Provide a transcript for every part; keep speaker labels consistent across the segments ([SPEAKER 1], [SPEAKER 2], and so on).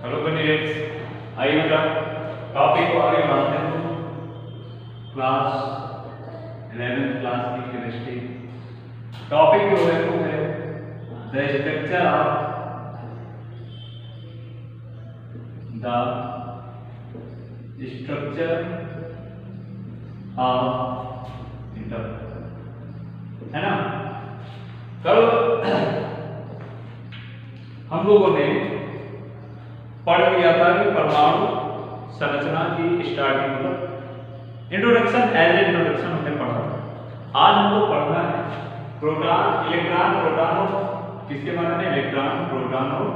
[SPEAKER 1] Hello candidates, आइए बेटा topic को आगे बढ़ाते हैं। क्लास 11th क्लास की केमिस्ट्री टॉपिक जो है वो है द स्ट्रक्चर ऑफ इंटरप्रेटर, है ना। कल हम लोगों ने पढ़ लिया था कि परमाणु संरचना की स्टार्टिंग मतलब इंट्रोडक्शन, एज इंट्रोडक्शन हमने पढ़ा था। आज हमको पढ़ना है प्रोटॉन, इलेक्ट्रॉन, प्रोटॉन और किसके बारे में, इलेक्ट्रॉन, प्रोटॉन और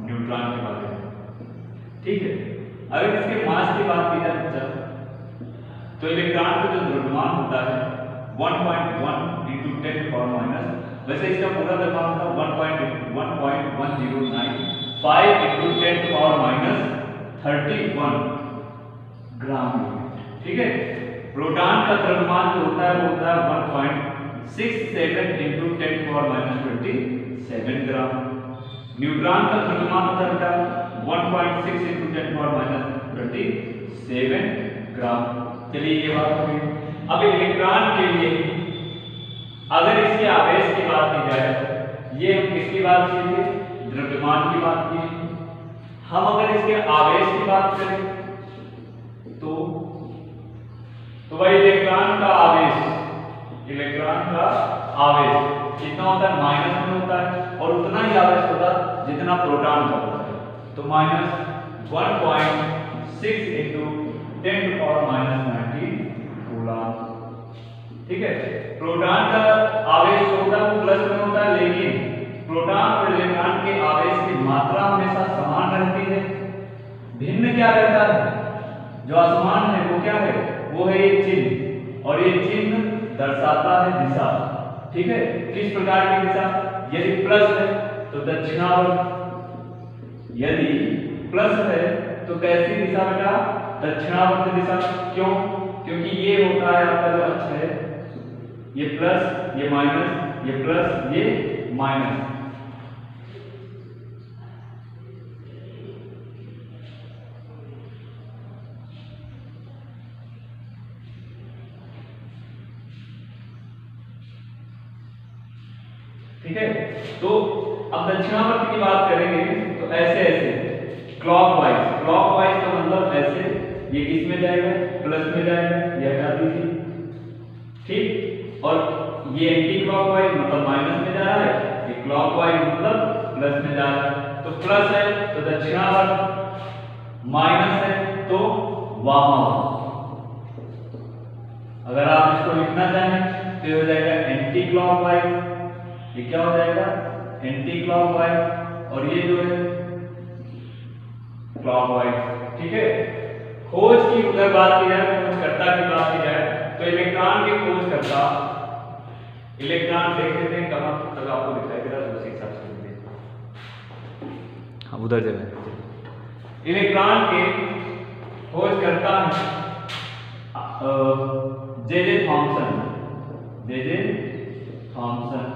[SPEAKER 1] न्यूट्रॉन के बारे में। ठीक है, अगर इसके मास की बात की जाए बच्चा, तो इलेक्ट्रॉन का जो द्रव्यमान होता है 1.1 × 10⁻⁻, वैसे इसका पूरा द्रव्यमान होता है 1.1095 × 10⁻31 ग्राम। ठीक है, प्रोटॉन का द्रव्यमान जो होता है वो होता है 1.67 × 10⁻27 ग्राम। न्यूट्रॉन का द्रव्यमान होता है 1.6 × 10⁻27 ग्राम। चलिए ये बात हो गई। अब इलेक्ट्रॉन के लिए अगर इसके आवेश की बात की जाए, ये हम किसकी बात कीजिए, द्रव्यमान की बात की। हम अगर इसके आवेश की बात करें तो भाई इलेक्ट्रॉन का आवेश कितना होता है, माइनस में होता है, और उतना ही आवेश होता है जितना प्रोटॉन का होता है, तो -1.6 × 10⁻90 कूलम। ठीक है, प्रोटॉन का आवेश जो होता है वो प्लस में होता है, लेकिन प्रोटॉन और इलेक्ट्रॉन के आवेश की मात्रा हमेशा समान रहती है। भिन्न क्या रहता है, जो असमान है वो क्या है, वो है ये चिन्ह, और ये चिन्ह दर्शाता है दिशा। ठीक है, किस प्रकार की दिशा, यदि प्लस है तो दक्षिणावर्त, यदि प्लस है तो कैसी दिशा बेटा, दक्षिणावर्त दिशा। क्यों, क्योंकि ये होता है आपका जो अक्ष है, ये प्लस, ये माइनस, ये प्लस, ये माइनस। ठीक है, तो अब दक्षिणावर्त की बात करेंगे तो ऐसे क्लॉकवाइज का मतलब ऐसे, ये किस में जाएगा, प्लस में जाएगा, ये हटा दीजिए। ठीक, और ये एंटी क्लॉकवाइज मतलब माइनस में जा रहा है, ये क्लॉकवाइज मतलब प्लस में जा रहा है। तो प्लस है तो दक्षिणावर्त, माइनस है तो वामावर्त। अगर आप इसको लिखना चाहें तो ये हो जाएगा एंटी क्लॉकवाइज, ये क्या हो जाएगा, एंटी क्लॉकवाइज, और ये जो है क्लॉकवाइज। ठीक है, खोज की उधर बात की जाए, खोजकर्ता की बात की जाए तो इलेक्ट्रॉन के खोजकर्ता, इलेक्ट्रॉन देख लेते हैं कहां तक आपको दिखाई दे रहा है, उसी हिसाब से लिखते हैं। हाँ, उधर जगह इलेक्ट्रॉन के खोजकर्ता जे थॉमसन।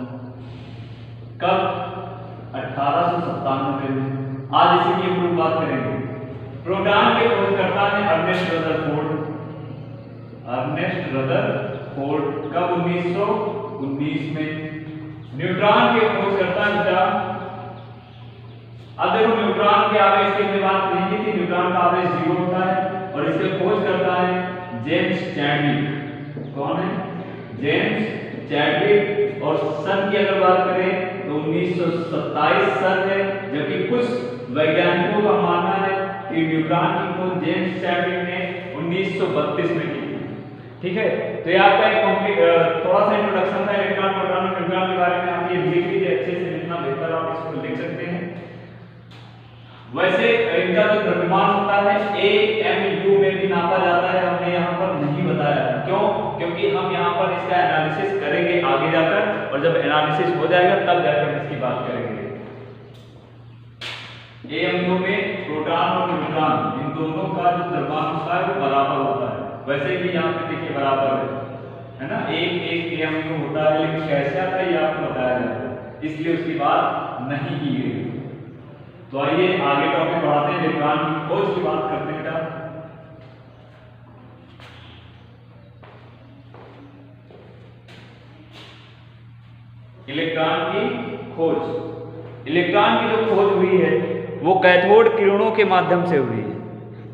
[SPEAKER 1] कब, 1897 में। आज इसी की हम लोग बात करेंगे। प्रोटॉन के खोजकर्ता ने अर्नेस्ट रदरफोर्ड, कब, 1919 में। न्यूट्रॉन के खोजकर्ता बेटा, अब देखो न्यूट्रॉन के आवेश की हमने बात नहीं की थी, न्यूट्रॉन का आवेश 0 होता है, और इसके खोजकर्ता है जेम्स चैडविक। कौन है, जेम्स चैडविक। और सन की अगर बात करें तो 1927 सन है, जबकि कुछ वैज्ञानिकों का मानना है कि न्यूट्रॉन की खोज जेम्स चैडविक ने 1932 में की। ठीक है, तो ये आपका एक थोड़ा सा इंट्रोडक्शन था इलेक्ट्रॉन, प्रोटॉन और न्यूट्रॉन के बारे में। आप ये लिख लीजिए, अच्छे से लिखना बेहतर, आप इसको लिख सकते हैं। वैसे इनका जो द्रव्यमान होता है AMU में भी नापा जाता है, हमने यहाँ पर नहीं बताया। क्यों, क्योंकि हम यहाँ पर इसका एनालिसिस करेंगे आगे जाकर, और जब एनालिसिस हो जाएगा तब जाकर इसकी बात करेंगे। AMU में प्रोटॉन और न्यूट्रॉन इन दोनों का जो द्रव्यमान होता है वो बराबर होता है। वैसे भी यहाँ पे देखिए बराबर है ना, एक AMU होता है, लेकिन कैसे आता है ये आपको बताया जाएगा, इसलिए उसकी बात नहीं की गई। तो आइए आगे टॉपिक बढ़ाते हैं, इलेक्ट्रॉन की खोज की बात करते हैं। क्या इलेक्ट्रॉन की खोज, इलेक्ट्रॉन की जो खोज हुई है वो कैथोड किरणों के माध्यम से हुई है।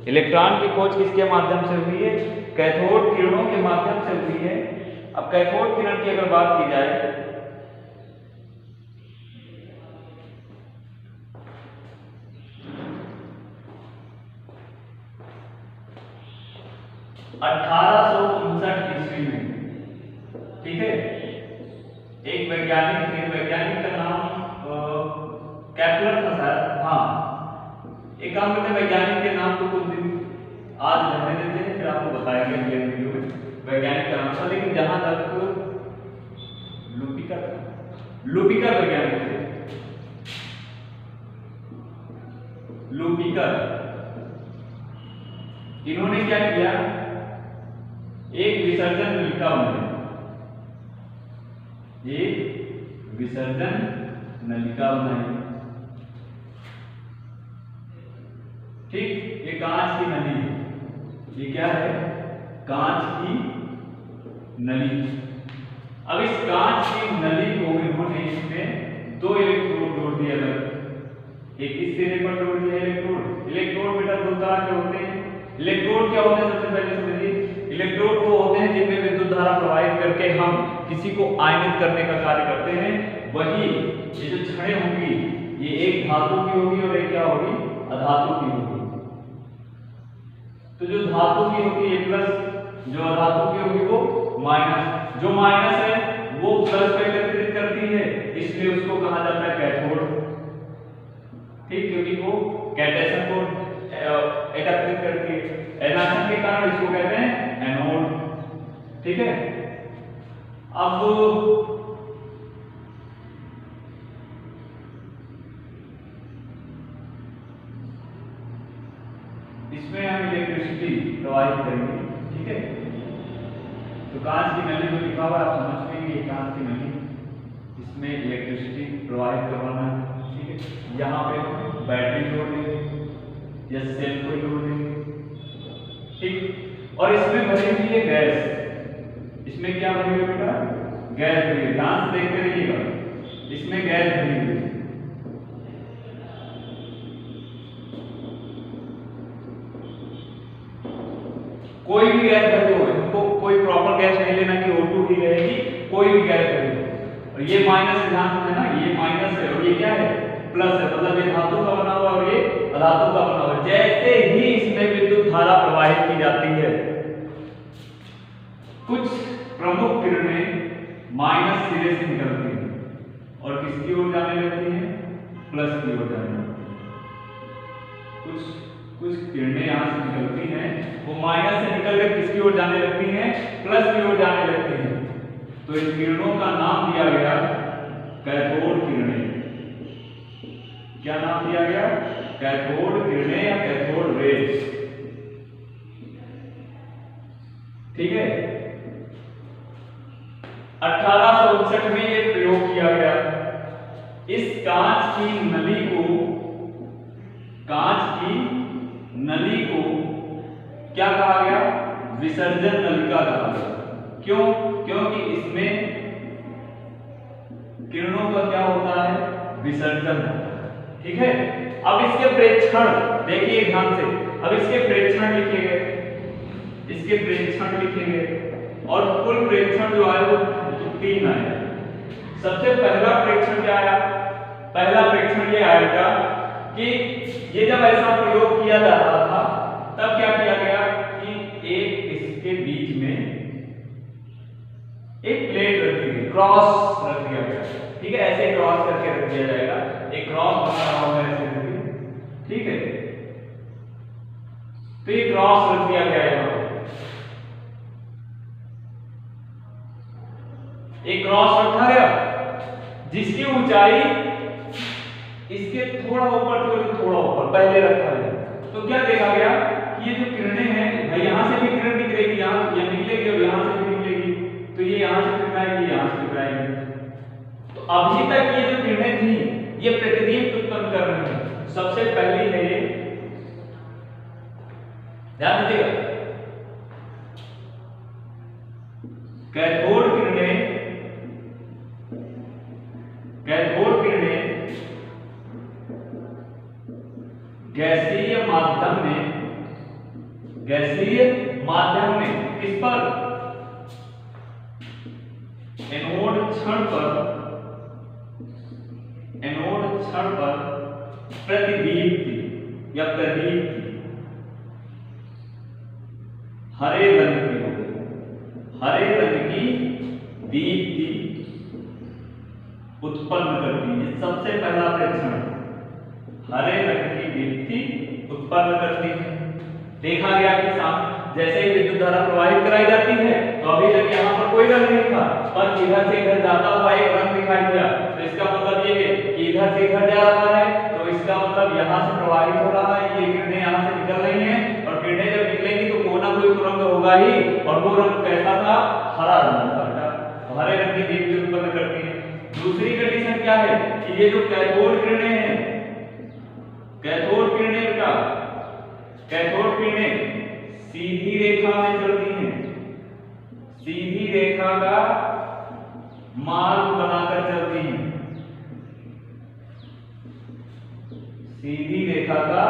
[SPEAKER 1] इलेक्ट्रॉन की खोज किसके माध्यम से हुई है? कैथोड किरणों के माध्यम से हुई है। अब कैथोड किरण की अगर बात की जाए 1859 ईस्वी में, ठीक है, एक वैज्ञानिक थे, वैज्ञानिक का नाम केपलर था शायद, हाँ। एक काम करते हैं, वैज्ञानिक के नाम तो कुछ दिन आज रहने देते हैं, फिर आपको बताएंगे अगले वीडियो में वैज्ञानिक का नाम था। लेकिन जहां तक लुपिकर वैज्ञानिक थे, लुपिकर, इन्होंने क्या किया, एक विसर्जन नलिका बनाई, एक विसर्जन नलिका बनाई, ठीक। ये कांच की नली है, ये क्या है? कांच की नली। अब इस कांच की नली को इन्होंने इसमें 2 इलेक्ट्रोड जोड़ दिए अलग, एक इस सिरे पर जोड़ दिया इलेक्ट्रोड। इलेक्ट्रोड बेटा 2 तरह के होते हैं। इलेक्ट्रोड क्या होते हैं? सबसे पहले समझिए, इलेक्ट्रोड वो होते हैं जिनमें विद्युत धारा प्रवाहित करके हम किसी को आयनित करने का कार्य करते हैं। वही ये जो छड़ें होंगी, ये एक धातु की होगी और एक क्या होगी? अधातु की होगी। तो जो धातु की होगी ये प्लस, जो अधातु की होगी वो माइनस। जो माइनस है वो प्लस को एकत्रित करती है, इसलिए उसको कहा जाता है कैथोड, ठीक, क्योंकि वो कैटेशन को एकत्रित करती है। एनाशन के कारण इसको कहते हैं एनोड, ठीक है। अब इसमें हम इलेक्ट्रिसिटी प्रवाहित करेंगे, ठीक है। तो कांच की नली जो लिखा हुआ है आप समझ पाएंगे, कांच की नली, इसमें इलेक्ट्रिसिटी प्रवाहित करवाना है, ठीक है। यहाँ पे बैटरी जोड़ देंगे या सेल को जोड़ देंगे, ठीक। और इसमें भरी हुई है गैस, इसमें क्या भरी हुई है बेटा? गैस भरी है। ध्यान से देखते रहिएगा, इसमें गैस भरी हुई है। कोई भी गैस भरी हो, इनको कोई प्रॉपर गैस नहीं लेना कि O2 ही रहेगी, कोई भी गैस भरी हो। और ये माइनस ध्यान है ना, ये माइनस है और ये क्या है? प्लस है, मतलब ये धातु का बना हुआ और ये अधातु का बना हुआ। जैसे ही इसमें विद्युत धारा प्रवाहित की जाती है, कुछ प्रमुख किरणें माइनस सिरे से निकलती हैं और किसकी ओर जाने लगती हैं? प्लस की ओर जाने लगती हैं। कुछ किरणें यहाँ से निकलती हैं, वो माइनस से निकलकर किसकी ओर जाने लगती हैं? प्लस की ओर जाने लगती हैं। तो इन किरणों का नाम दिया गया कैथोड किरणें। क्या नाम दिया गया? कैथोड किरणें या कैथोड रेज, ठीक है। 1859 में ये प्रयोग किया गया। इस कांच की नली को क्या कहा गया? विसर्जन नलिका कहा गया। क्यों? क्योंकि इसमें किरणों का क्या होता है? विसर्जन होता है, ठीक है। अब इसके प्रेक्षण देखिए ध्यान से, अब इसके प्रेक्षण लिखे गए, इसके प्रेक्षण लिखे गए और कुल प्रेक्षण जो आया वो 3 आया। सबसे पहला प्रेक्षण क्या आया? पहला प्रेक्षण ये आएगा कि ये जब ऐसा प्रयोग किया जा रहा था तब क्या किया गया कि एक इसके बीच में एक प्लेट रख दी गई, क्रॉस रख दिया गया, ठीक है। ऐसे क्रॉस करके रख दिया जाएगा, एक क्रॉस बना रहा होगा ऐसे करके, ठीक है। तो ये क्रॉस रख दिया गया है, एक क्रॉस रखा गया जिसकी ऊंचाई इसके थोड़ा ऊपर थोड़ा ऊपर पहले रखा गया। तो क्या देखा गया कि ये जो किरणें हैं भाई, यहां से भी किरण निकलेगी, यहां निकलेगी और यहां से भी निकलेगी, तो ये यहां से टकराएगी, यहां से टकराएगी। तो अभी तक ये जो किरणें थी ये प्रतिदीप्त उत्पन्न कर रही हैं, सबसे पहली है ये, ध्यान दीजिएगा, कैथोड किरणें गैसीय माध्यम में किस पर, एनोड क्षण पर प्रतिदीप्ति या प्रदीप्ति हरे रंग की दीप्ति उत्पन्न करती है। सबसे पहला प्रेक्षण हरे रंग की दीप्ति उत्पन्न करती है। देखा गया कि जैसे ही विद्युत धारा प्रवाहित कराई जाती है तो अभी तक यहाँ पर कोई रंग नहीं था, पर इधर से इधर जाता हुआ एक रंग दिखाई दिया। तो इसका मतलब ये है कि इधर से इधर जा रहा है, तो इसका मतलब यहाँ से प्रवाहित हो रहा है, ये किरणें यहाँ से निकल रही हैं, और किरणें जब निकलेंगी तो कोई ना कोई रंग होगा ही, और वो रंग कैसा था, हरा रंग था। हरे रंग की दीप्ति उत्पन्न करती है। दूसरी कंडीशन क्या है कि ये जो कैथोड किरणें हैं, कैथोड किरणें सीधी रेखा में चलती हैं, सीधी रेखा का मार्ग बनाकर चलती हैं, सीधी रेखा का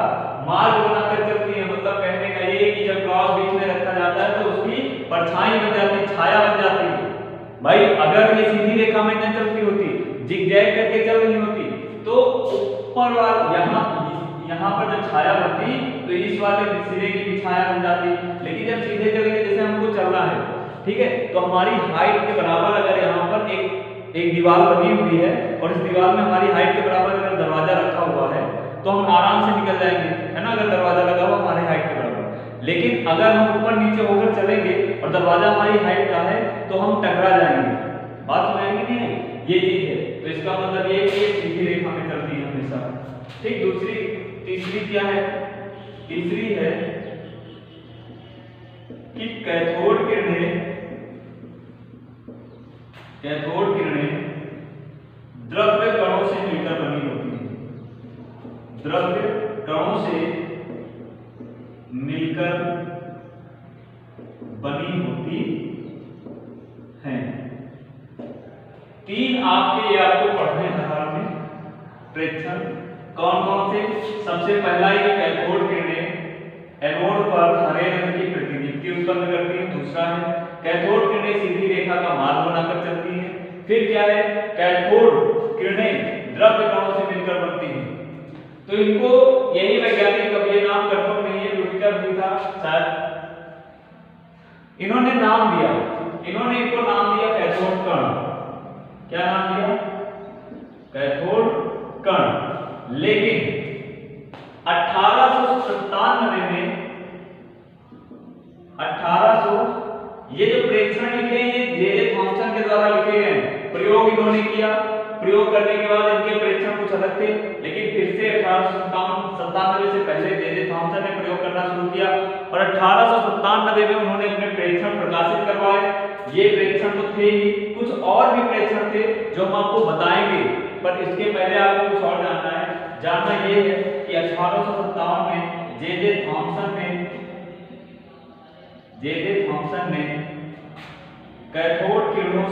[SPEAKER 1] मार्ग बनाकर चलती है। मतलब कहने का ये कि जब क्रॉस बीच में रखा जाता है तो उसकी परछाई बन जाती है, छाया बन जाती है। भाई अगर ये सीधी रेखा में न चलती होती, जिगजैग करके चल रही होती, तो ऊपर वाला यहाँ पर जब छाया बनती तो इस वाले सिरे की भी छाया बन जाती। लेकिन जब सीधे चलेंगे, जैसे हमको चलना है, ठीक है, तो हमारी हाइट के बराबर अगर यहाँ पर एक दीवार बनी हुई है और इस दीवार में हमारी हाइट के बराबर अगर दरवाजा रखा हुआ है तो हम आराम से निकल जाएंगे, है ना, अगर दरवाजा लगा हुआ हमारी हाइट के बराबर। लेकिन अगर हम ऊपर नीचे होकर चलेंगे और दरवाजा हमारी हाइट का है तो हम टकरा जाएंगे। बात समझेंगे नहीं, ये चीज है। तो इसका मतलब ये कि सीधी रेखा में चलती है हमेशा। ठीक, तीसरी क्या है, तीसरी है कि कैथोड किरणें द्रव्य कणों से मिलकर बनी होती है, द्रव्य कणों से मिलकर बनी होती हैं। तीन आपके आपको पढ़ने हैं में प्रेक्षण कौन कौन से। सबसे पहला ये कैथोड किरणें एनोड पर हरे रंग की प्रतिदीप्ति उत्पन्न करती है। दूसरा है कैथोड किरणें सीधी रेखा का मार्ग बनाकर चलती हैं। फिर क्या है, कैथोड किरणें द्रव्य कणों से मिलकर बनती हैं। तो इनको यही वैज्ञानिक, अब ये नाम कंफर्म नहीं है, लुटिकर भी था शायद, इन्होंने नाम दिया, इनको नाम दिया कैथोड कण। क्या नाम दिया, कैथोड कण। लेकिन 1897 में ये जो प्रेक्षण लिखे हैं ये जे थॉमसन के द्वारा लिखे गए हैं। प्रयोग इन्होंने किया, प्रयोग करने के बाद इनके प्रेक्षण कुछ अलग थे, लेकिन फिर से 1897 से पहले जे थॉमसन ने प्रयोग करना शुरू किया और 1897 में उन्होंने अपने प्रेक्षण प्रकाशित करवाए। ये प्रेक्षण तो थे ही, कुछ और भी प्रेक्षण थे जो हम आपको बताएंगे, पर इसके पहले आपको कुछ और जानना ये है कि 1857 में जे थॉमसन ने कैथोड किरणों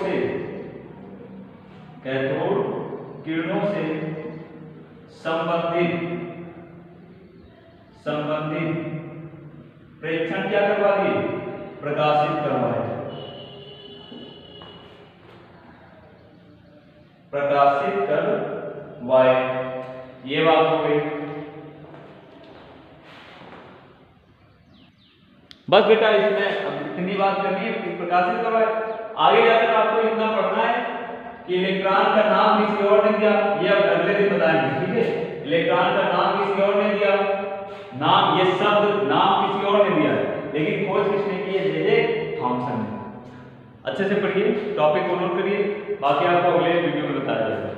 [SPEAKER 1] से संबंधित प्रेक्षण क्या करवा दिए, प्रकाशित करवाए, ये बात हो गई। बस बेटा इसमें अब इतनी बात करनी है, प्रकाशित करवाए। आगे जाकर आपको इतना पढ़ना है कि इलेक्ट्रॉन का नाम किसी और ने दिया, ये अब अगले दिन बताएंगे, ठीक है। इलेक्ट्रॉन का नाम किसी और ने दिया, नाम ये शब्द नाम किसी और ने दिया, लेकिन खोज किसने की है, जे थॉमसन ने। अच्छे से पढ़िए, टॉपिक को नोट करिए, बाकी आपको अगले वीडियो में बताया जाएगा।